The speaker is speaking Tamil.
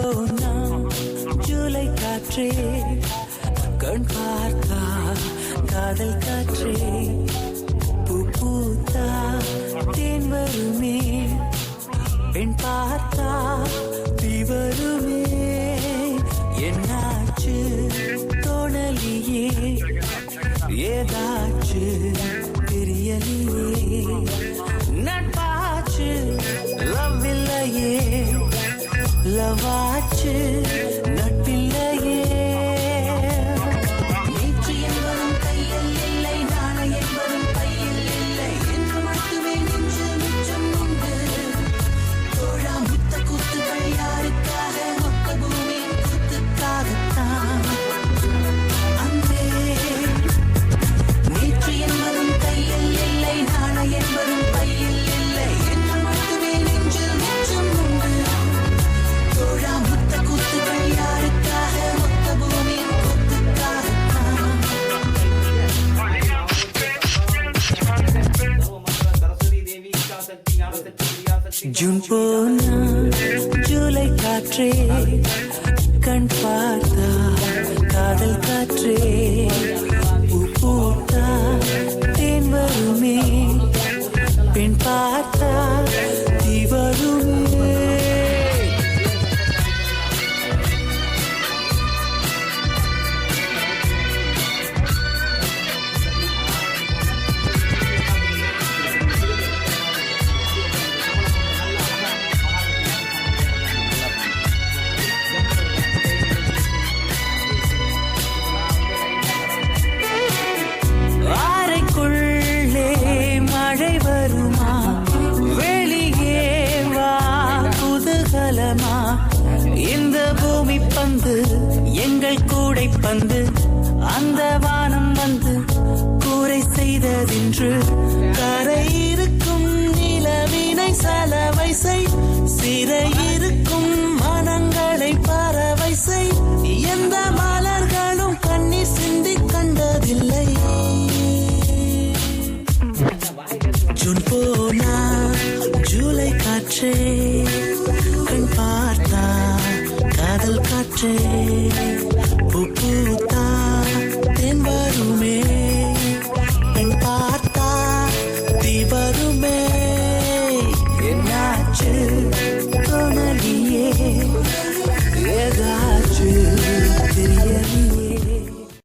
போனா ஜூலை காற்றே கண் பார்த்தா காதல் காற்றே பூ பூத்தா தேன் வருமே பெண் பார்த்தா தீ வருமே என்னாச்சு தோணலியே ஏதாச்சு தெரியலையே நட்பாச்சு லவ் இல்லையே லவாச்சு நட்பில்லையே நேற்று என்பதும் கையில் இல்லை நாளை என்பதும் பையில் இல்லை என்று மட்டுமே நெஞ்சு மிச்சம் உண்டு தோழா முத்த கூத்துகள் யாருக்காக மொத்த பூமியின் கூத்துக்காகத்தான் அன்பே நேற்று என்பதும் கையில் இல்லை நாளை என்பதும் பையில் இல்லை என்று மட்டுமே நெஞ்சு மிச்சம் உண்டு தோழா முத்த கூத்துகள் யாருக்காக மொத்த பூமியின் கூத்துக்காகத்தான் ஜூன் போனா ஜூலை காற்றே கண் பார்த்தா காதல் காற்றே பூ பூத்தா தேன் வருமே பெண் பார்த்தா தீ வருமே அறைக்குள்ளே மழை வருமா வெளியே வா குதூகலமா இந்த பூமி பந்து எங்கள் கூடை பந்து அந்த வானம் வந்து கூரை செய்ததென்று கரை இருக்கும் நிலவினை சலவை செய் சிறை இருக்கும் மனங்களை பறவை செய் எந்த மலர்களும் கண்ணீர் சிந்தி கண்டதில்லை ஜூன் போனா ஜூலை காற்றே கண் பார்த்தா காதல் காற்றே பூ பூத்தா தென் வருமே